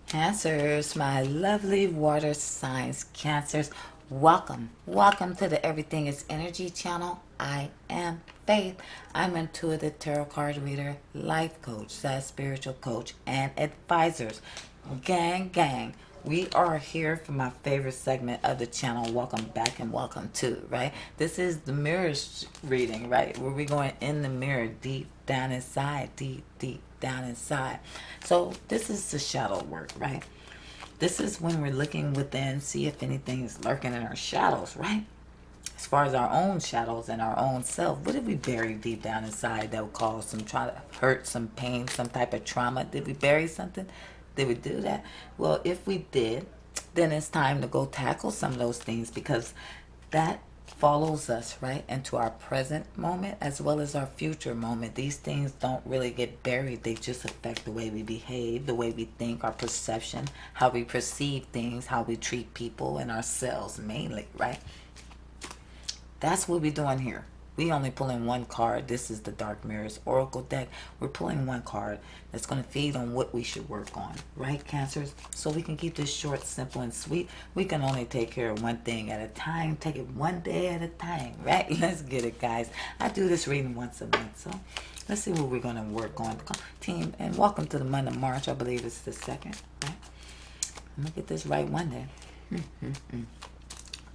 Cancers, my lovely water signs, Cancers, welcome to the Everything is Energy channel. I am Faith. I'm intuitive tarot card reader, life coach, spiritual coach, and advisors. Gang. We are here for my favorite segment of the channel. Welcome back and welcome to, right? This is the mirrors reading, right? Where we're going in the mirror, deep down inside, deep down inside. So this is the shadow work, right? This is when we're looking within, see if anything is lurking in our shadows, right? As far as our own shadows and our own self, what did we bury deep down inside that would cause some hurt, some pain, some type of trauma? Did we bury something? Did we do that? Well, if we did, then it's time to go tackle some of those things, because that follows us right into our present moment as well as our future moment. These things don't really get buried. They just affect the way we behave, the way we think, our perception, how we perceive things, how we treat people and ourselves mainly, right? That's what we're doing here. We only pulling one card. This is the Dark Mirrors Oracle deck. We're pulling one card that's going to feed on what we should work on. Right, Cancers? So we can keep this short, simple, and sweet. We can only take care of one thing at a time. Take it one day at a time. Right? Let's get it, guys. I do this reading once a month. So let's see what we're going to work on. Team, and welcome to the month of March. I believe it's the 2nd. Right? I'm going to get this right one day.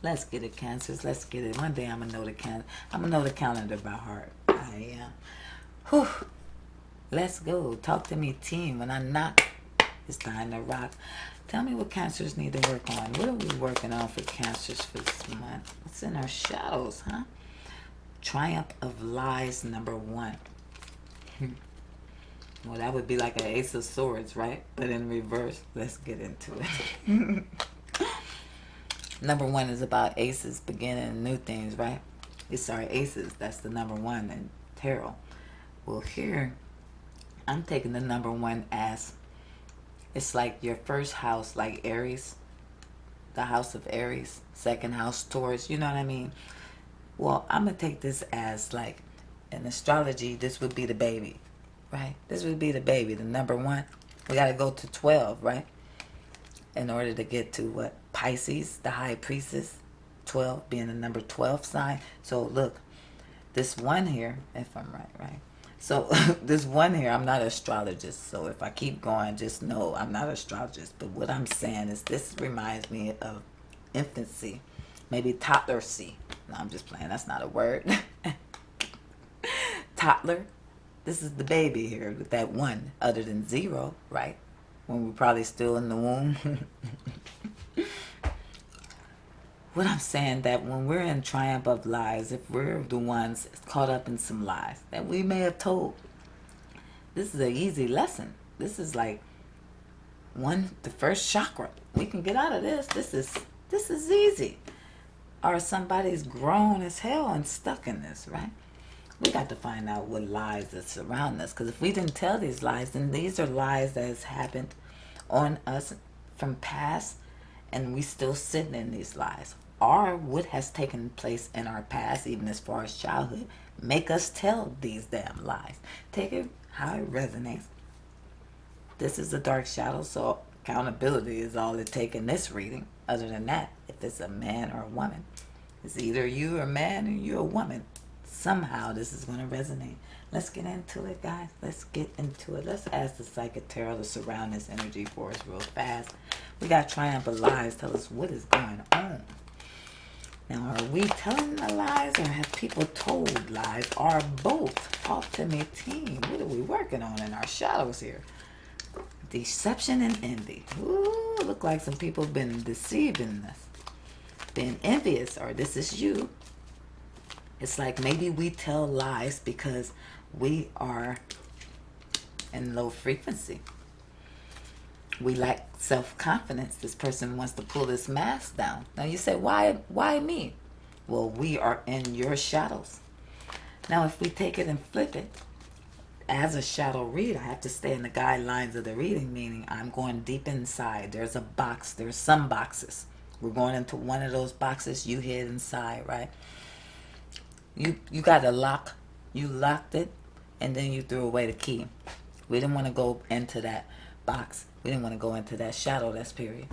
Let's get it, Cancers. Let's get it. One day I'm gonna know the calendar by heart. I am. Whew. Let's go. Talk to me, team. When I knock, it's time to rock. Tell me what Cancers need to work on. What are we working on for Cancers for this month? What's in our shadows, huh? Triumph of Lies, number 1. Well, that would be like an Ace of Swords, right? But in reverse. Let's get into it. Number 1 is about aces beginning new things, right? Aces. That's the number 1 in tarot. Well, here, I'm taking the number 1 as it's like your first house, like Aries, the house of Aries, second house Taurus, you know what I mean? Well, I'm going to take this as like, in astrology, this would be the baby, right? This would be the baby, the number 1. We got to go to 12, right? In order to get to what? Pisces, the high priestess, 12 being the number 12 sign. So look, this one here, if I'm right? So this one here, I'm not an astrologist. So if I keep going, just know I'm not an astrologist. But what I'm saying is this reminds me of infancy, maybe toddlercy. No, I'm just playing. That's not a word. Toddler. This is the baby here with that 1, other than 0, right? When we're probably still in the womb. What I'm saying, that when we're in triumph of lies, if we're the ones caught up in some lies that we may have told, this is an easy lesson. This is like the first chakra. We can get out of this. This is easy. Or somebody's grown as hell and stuck in this, right? We got to find out what lies that surround us. Because if we didn't tell these lies, then these are lies that has happened on us from past, and we still sitting in these lies. Or what has taken place in our past, even as far as childhood, make us tell these damn lies. Take it how it resonates. This is a dark shadow, so accountability is all it takes in this reading. Other than that, if it's a man or a woman, it's either you are a man or you're a woman. Somehow this is going to resonate. Let's get into it, guys. Let's get into it. Let's ask the Psychic Tarot to surround this energy for us real fast. We got Triumph of Lies. Tell us what is going on. Now, are we telling the lies, or have people told lies, or both? Talk to me, team. What are we working on in our shadows here? Deception and envy. Ooh, look like some people have been deceiving us. Being envious, or this is you. It's like maybe we tell lies because we are in low frequency. We lack self-confidence. This person wants to pull this mask down. Now you say, why me? Well, we are in your shadows. Now if we take it and flip it, as a shadow reader, I have to stay in the guidelines of the reading, meaning I'm going deep inside. There's a box. There's some boxes. We're going into one of those boxes you hid inside, right? You got a lock. You locked it, and then you threw away the key. We didn't want to go into that. box. We didn't want to go into that shadow. That's period.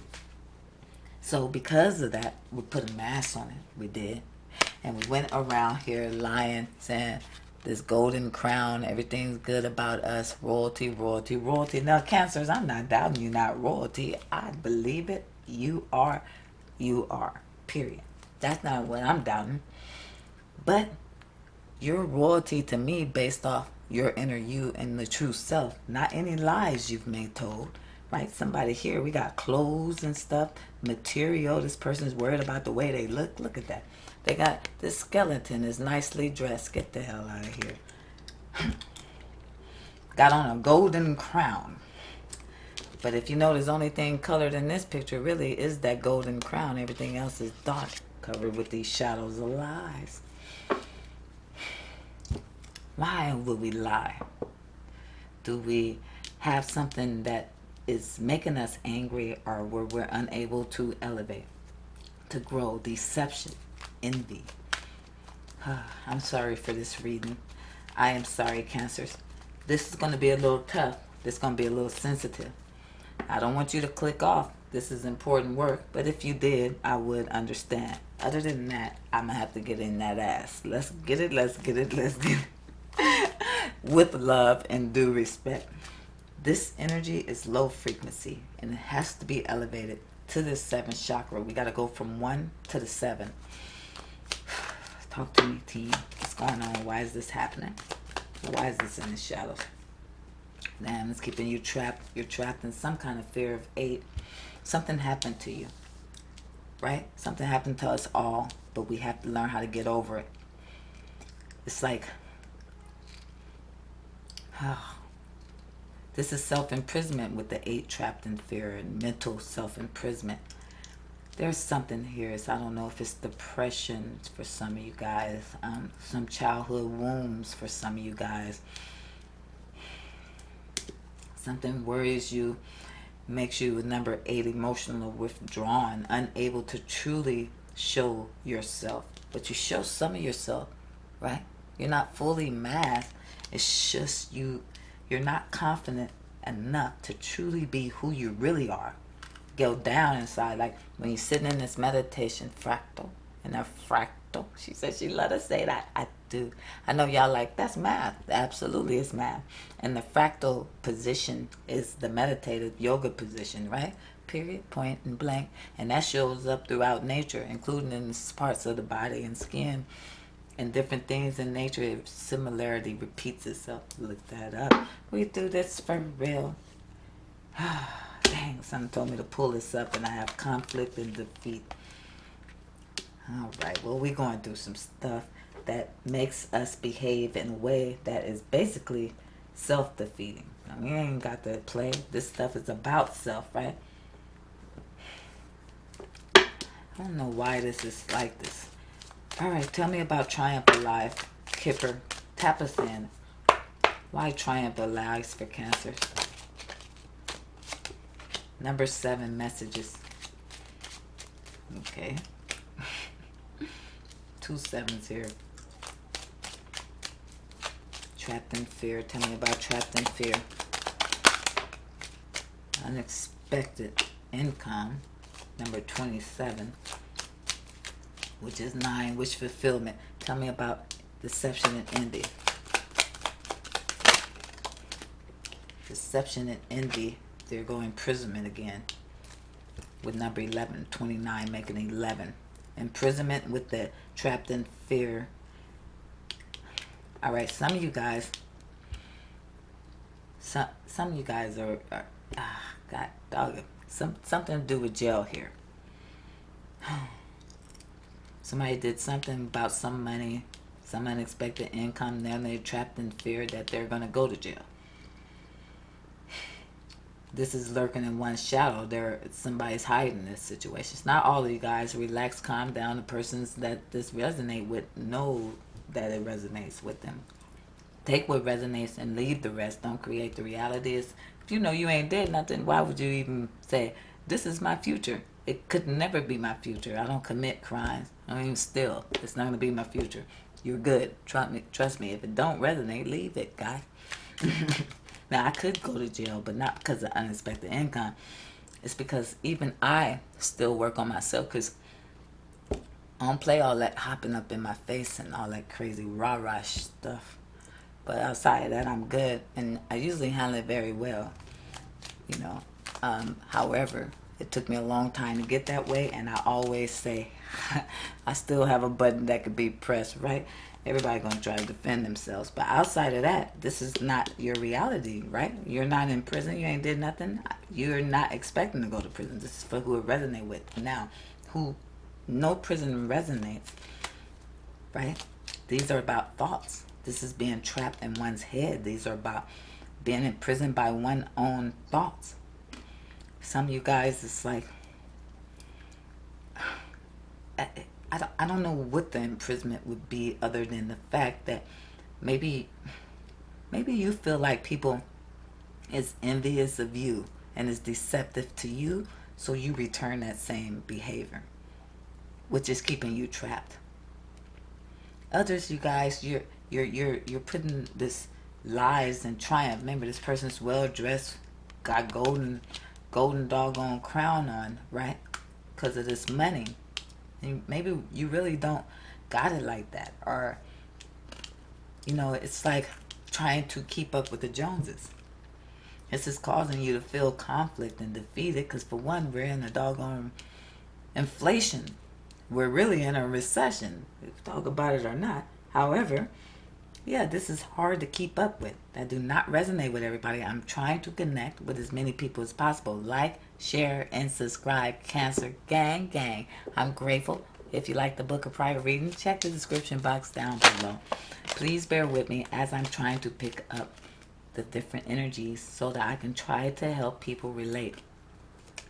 So because of that, we put a mask on it. We did. And we went around here lying, saying this golden crown, everything's good about us, royalty, royalty, royalty. Now, Cancers, I'm not doubting you're not royalty. I believe it. You are. You are. Period. That's not what I'm doubting. But you're royalty to me based off your inner you and the true self, not any lies you've been told. Right? Somebody here, we got clothes and stuff, material. This person's worried about the way they look. Look at that. They got this skeleton is nicely dressed. Get the hell out of here. Got on a golden crown. But if you notice, the only thing colored in this picture really is that golden crown. Everything else is dark, covered with these shadows of lies. Why would we lie? Do we have something that is making us angry, or where we're unable to elevate, to grow? Deception, envy. I'm sorry for this reading. I am sorry, Cancers. This is going to be a little tough. This is going to be a little sensitive. I don't want you to click off. This is important work, but if you did, I would understand. Other than that, I'm going to have to get in that ass. Let's get it, let's get it, let's get it. With love and due respect. This energy is low frequency, and it has to be elevated to the 7th chakra. We got to go from 1 to the 7. Talk to me, team. What's going on? Why is this happening? Why is this in the shadows? Damn, it's keeping you trapped. You're trapped in some kind of fear of 8. Something happened to you, right? Something happened to us all, but we have to learn how to get over it. It's like, this is self-imprisonment with the 8 trapped in fear and mental self-imprisonment. There's something here. I don't know if it's depression for some of you guys, some childhood wounds for some of you guys. Something worries you, makes you, number 8, emotional, withdrawn, unable to truly show yourself. But you show some of yourself, right? You're not fully masked. It's just you're not confident enough to truly be who you really are. Go down inside, like when you're sitting in this meditation, fractal, and a fractal. She said she let us say that. I do. I know y'all like, that's math. Absolutely, it's math. And the fractal position is the meditative yoga position, right? Period, point, and blank. And that shows up throughout nature, including in parts of the body and skin and different things in nature. Similarity repeats itself. Look that up. We do this for real. Dang, someone told me to pull this up and I have conflict and defeat. All right, well, we're going through some stuff that makes us behave in a way that is basically self-defeating. We ain't got to play. This stuff is about self, right? I don't know why this is like this. All right, tell me about Triumph Alive. Kipper, tap us in. Why Triumph Alive for Cancers? Number 7, messages. Okay. 2 7s here. Trapped in fear. Tell me about trapped in fear. Unexpected income. Number 27. Which is 9. Wish fulfillment. Tell me about deception and envy. Deception and envy. There go imprisonment again. With number 11. 29 making 11. Imprisonment with the trapped in fear. All right, some of you guys, some of you guys are God dog it. Something to do with jail here. Somebody did something about some money, some unexpected income. Now they're trapped in fear that they're going to go to jail. This is lurking in one's shadow. Somebody's hiding this situation. It's not all of you guys. Relax, calm down. The persons that this resonate with know that it resonates with them. Take what resonates and leave the rest. Don't create the reality. If you know you ain't did nothing, why would you even say, this is my future? It could never be my future. I don't commit crimes. I don't even steal. It's not going to be my future. You're good. Trust me. If it don't resonate, leave it, guy. Now, I could go to jail, but not because of unexpected income. It's because even I still work on myself, because I don't play all that hopping up in my face and all that crazy rah-rah stuff. But outside of that, I'm good. And I usually handle it very well, you know. However, it took me a long time to get that way. And I always say, I still have a button that could be pressed, right? Everybody going to try to defend themselves. But outside of that, this is not your reality, right? You're not in prison. You ain't did nothing. You're not expecting to go to prison. This is for who it resonate with. Now, who no prison resonates, right? These are about thoughts. This is being trapped in one's head. These are about being imprisoned by one's own thoughts. Some of you guys, it's like, I don't know what the imprisonment would be, other than the fact that maybe you feel like people is envious of you and is deceptive to you, so you return that same behavior, which is keeping you trapped. Others, you guys, you're putting this lies and triumph. Remember, this person's well dressed, got golden doggone crown on, right? Because of this money. And maybe you really don't got it like that, or it's like trying to keep up with the Joneses. This is causing you to feel conflict and defeated, because for one, we're in a doggone inflation. We're really in a recession, if you talk about it or not. However, yeah, this is hard to keep up with. That do not resonate with everybody. I'm trying to connect with as many people as possible. Like, share, and subscribe. Cancer gang gang. I'm grateful. If you like the book of private reading, check the description box down below. Please bear with me as I'm trying to pick up the different energies so that I can try to help people relate.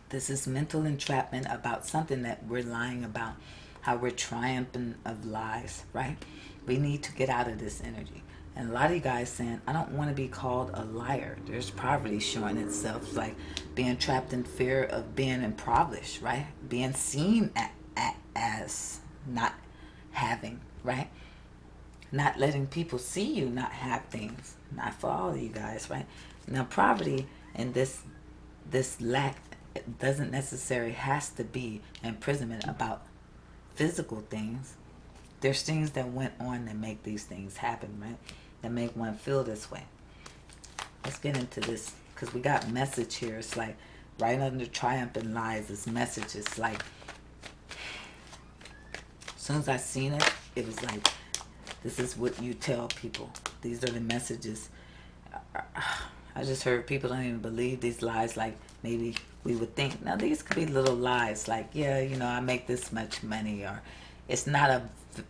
This is mental entrapment about something that we're lying about, how we're triumphing of lies, right? We need to get out of this energy. And a lot of you guys saying, I don't want to be called a liar. There's poverty showing itself, like being trapped in fear of being impoverished, right? Being seen as not having, right? Not letting people see you not have things. Not for all of you guys, right? Now, poverty and this lack doesn't necessarily has to be imprisonment about physical things. There's things that went on that make these things happen, right? That make one feel this way. Let's get into this, because we got message here. It's like right under triumph and lies. This message is like, as soon as I seen it, it was like, this is what you tell people. These are the messages. I just heard people don't even believe these lies like maybe we would think. Now, these could be little lies like, yeah, I make this much money, or it's not a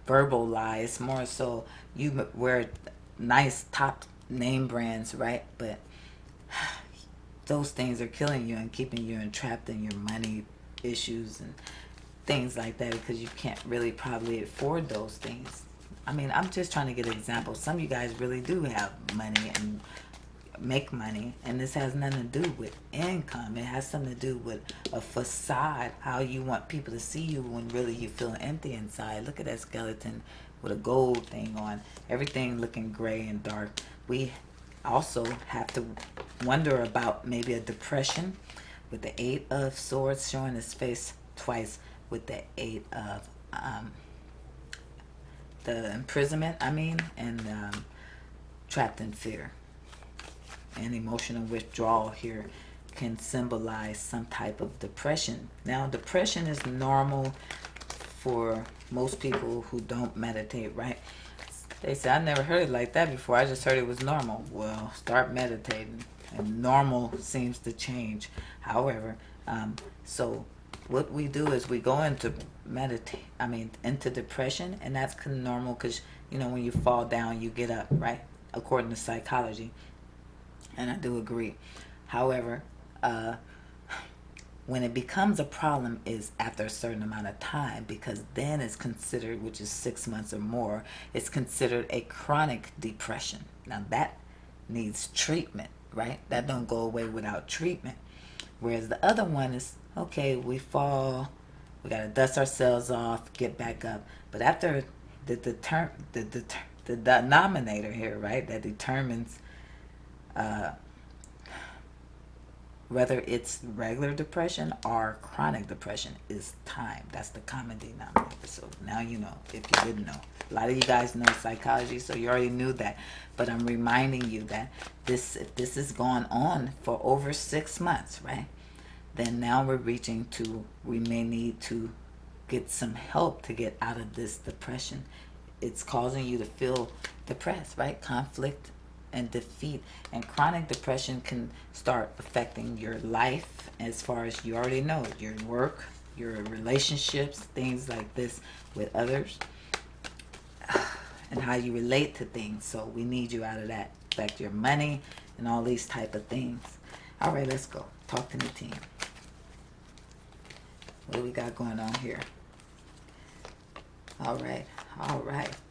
verbal lie. It's more so you wear nice top name brands, right? But those things are killing you and keeping you entrapped in your money issues and things like that, because you can't really probably afford those things. I mean, I'm just trying to get an example. Some of you guys really do have money and make money, and this has nothing to do with income. It has something to do with a facade, how you want people to see you when really you feel empty inside. Look at that skeleton with a gold thing on, everything looking gray and dark. We also have to wonder about maybe a depression with the 8 of swords showing his face twice, with the 8 of the imprisonment, and trapped in fear. And emotional withdrawal here can symbolize some type of depression. Now, depression is normal for most people who don't meditate, right? They say, I never heard it like that before. I just heard it was normal. Well, start meditating, and normal seems to change. However, so what we do is we go into into depression, and that's normal, because when you fall down, you get up, right? According to psychology. And I do agree. However, when it becomes a problem is after a certain amount of time, because then it's considered, which is 6 months or more, it's considered a chronic depression. Now that needs treatment, right? That don't go away without treatment. Whereas the other one is, okay, we fall, we got to dust ourselves off, get back up. But after the denominator here, right, that determines whether it's regular depression or chronic depression, is time. That's the common denominator. So now you know, if you didn't know. A lot of you guys know psychology, so you already knew that. But I'm reminding you that if this is going on for over 6 months, right? Then now we may need to get some help to get out of this depression. It's causing you to feel depressed, right? Conflict and defeat. And chronic depression can start affecting your life, as far as you already know, your work, your relationships, things like this with others, and how you relate to things. So we need you out of that. Affect your money and all these type of things. All right, let's go. Talk to me, team. What do we got going on here? All right.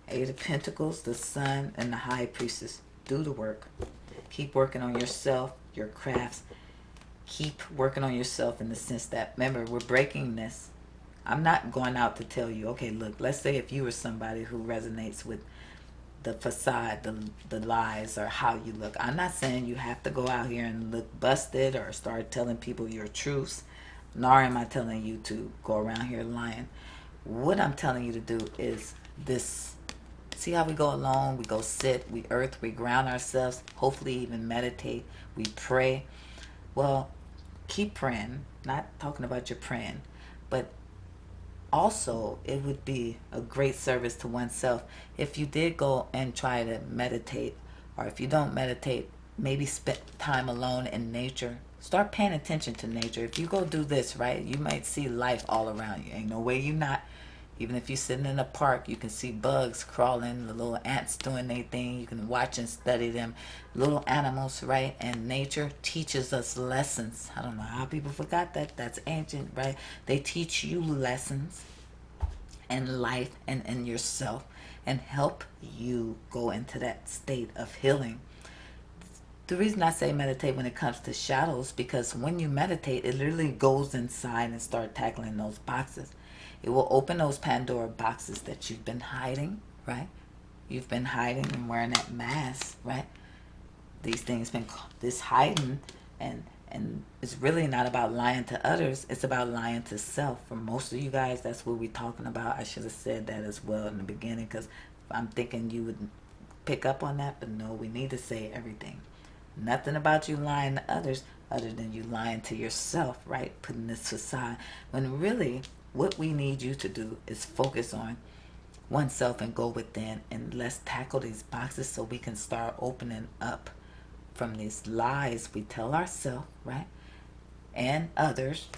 Eight of Pentacles, the Sun, and the High Priestess. Do the work. Keep working on yourself, your crafts. Keep working on yourself in the sense that, remember, we're breaking this. I'm not going out to tell you, okay, look, let's say if you were somebody who resonates with the facade, the lies, or how you look. I'm not saying you have to go out here and look busted or start telling people your truths, nor am I telling you to go around here lying. What I'm telling you to do is this. See how we go alone, we go sit, we earth, we ground ourselves, hopefully even meditate, we pray. Well, keep praying, not talking about your praying, but also it would be a great service to oneself if you did go and try to meditate, or if you don't meditate, maybe spend time alone in nature. Start paying attention to nature. If you go do this, right, you might see life all around you. Ain't no way you not. Even if you're sitting in a park, you can see bugs crawling, the little ants doing their thing. You can watch and study them. Little animals, right? And nature teaches us lessons. I don't know how people forgot that. That's ancient, right? They teach you lessons in life and in yourself, and help you go into that state of healing. The reason I say meditate when it comes to shadows, because when you meditate, it literally goes inside and start tackling those boxes. It will open those Pandora boxes that you've been hiding, right? You've been hiding and wearing that mask, right? These things been this hiding, and it's really not about lying to others. It's about lying to self. For most of you guys, that's what we're talking about. I should have said that as well in the beginning, because I'm thinking you would pick up on that, but no, we need to say everything. Nothing about you lying to others other than you lying to yourself, right? Putting this aside. When really, what we need you to do is focus on oneself and go within, and let's tackle these boxes so we can start opening up from these lies we tell ourselves, right? And others,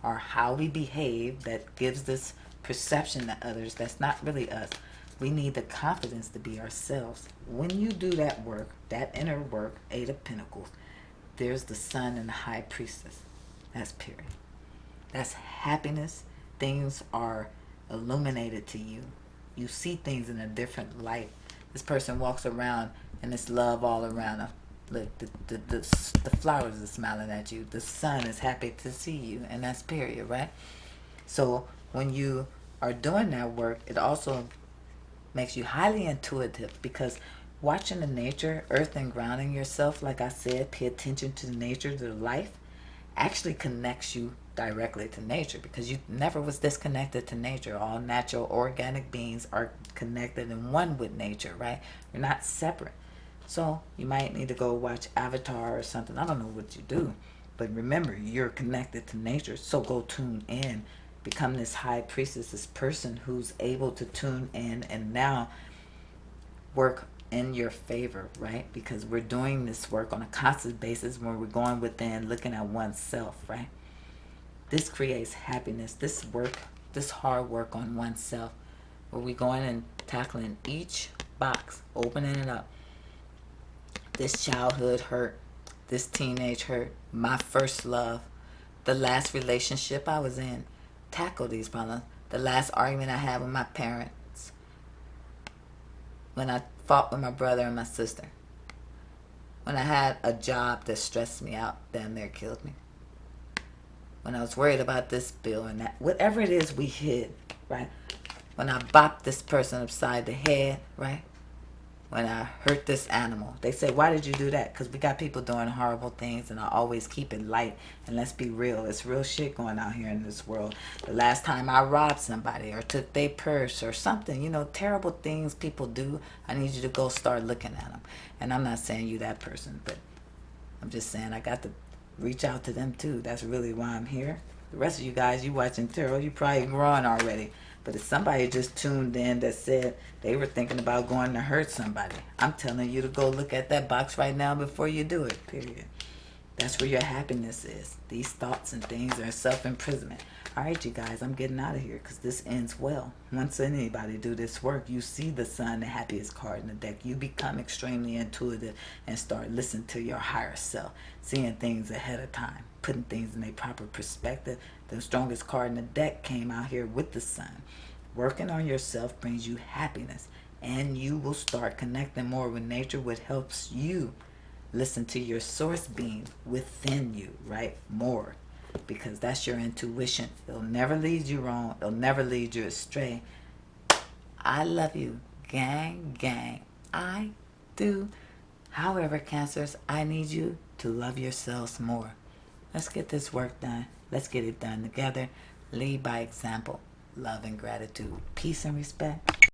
or how we behave that gives this perception to others that's not really us. We need the confidence to be ourselves. When you do that work, that inner work, Eight of Pentacles, there's the Sun and the High Priestess. That's period. That's happiness. Things are illuminated to you. You see things in a different light. This person walks around and it's love all around them. Look, the flowers are smiling at you. The sun is happy to see you, and that's period, right? So when you are doing that work, it also makes you highly intuitive, because watching the nature, earth, and grounding yourself, like I said, pay attention to nature, to life, actually connects you directly to nature, because you never was disconnected to nature. All natural organic beings are connected and one with nature, right? You're not separate. So you might need to go watch Avatar or something. I don't know what you do, but remember, you're connected to nature. So go tune in, become this high priestess, this person who's able to tune in and now work in your favor, right? Because we're doing this work on a constant basis when we're going within, looking at oneself, right? This creates happiness. This work, this hard work on oneself, where we're going and tackling each box, opening it up. This childhood hurt, this teenage hurt, my first love, the last relationship I was in. Tackle these problems. The last argument I had with my parents, when I fought with my brother and my sister, when I had a job that stressed me out, damn near killed me, when I was worried about this bill and that, whatever it is we hid, right? When I bopped this person upside the head, right? when I hurt this animal. They say, why did you do that? Because we got people doing horrible things, and I always keep it light. And let's be real, it's real shit going out here in this world. The last time I robbed somebody or took their purse or something, you know, terrible things people do, I need you to go start looking at them. And I'm not saying you that person, but I'm just saying I got to reach out to them too. That's really why I'm here. The rest of you guys, you watching tarot, you probably growing already. But if somebody just tuned in that said they were thinking about going to hurt somebody, I'm telling you to go look at that box right now before you do it, period. That's where your happiness is. These thoughts and things are self-imprisonment. All right, you guys, I'm getting out of here because this ends well. Once anybody do this work, you see the sun, the happiest card in the deck. You become extremely intuitive and start listening to your higher self, seeing things ahead of time, putting things in a proper perspective. The strongest card in the deck came out here with the sun. Working on yourself brings you happiness, and you will start connecting more with nature, which helps you listen to your source being within you, right? More. Because that's your intuition. It'll never lead you wrong. It'll never lead you astray. I love you. Gang, gang. I do. However, Cancers, I need you to love yourselves more. Let's get this work done. Let's get it done together. Lead by example. Love and gratitude. Peace and respect.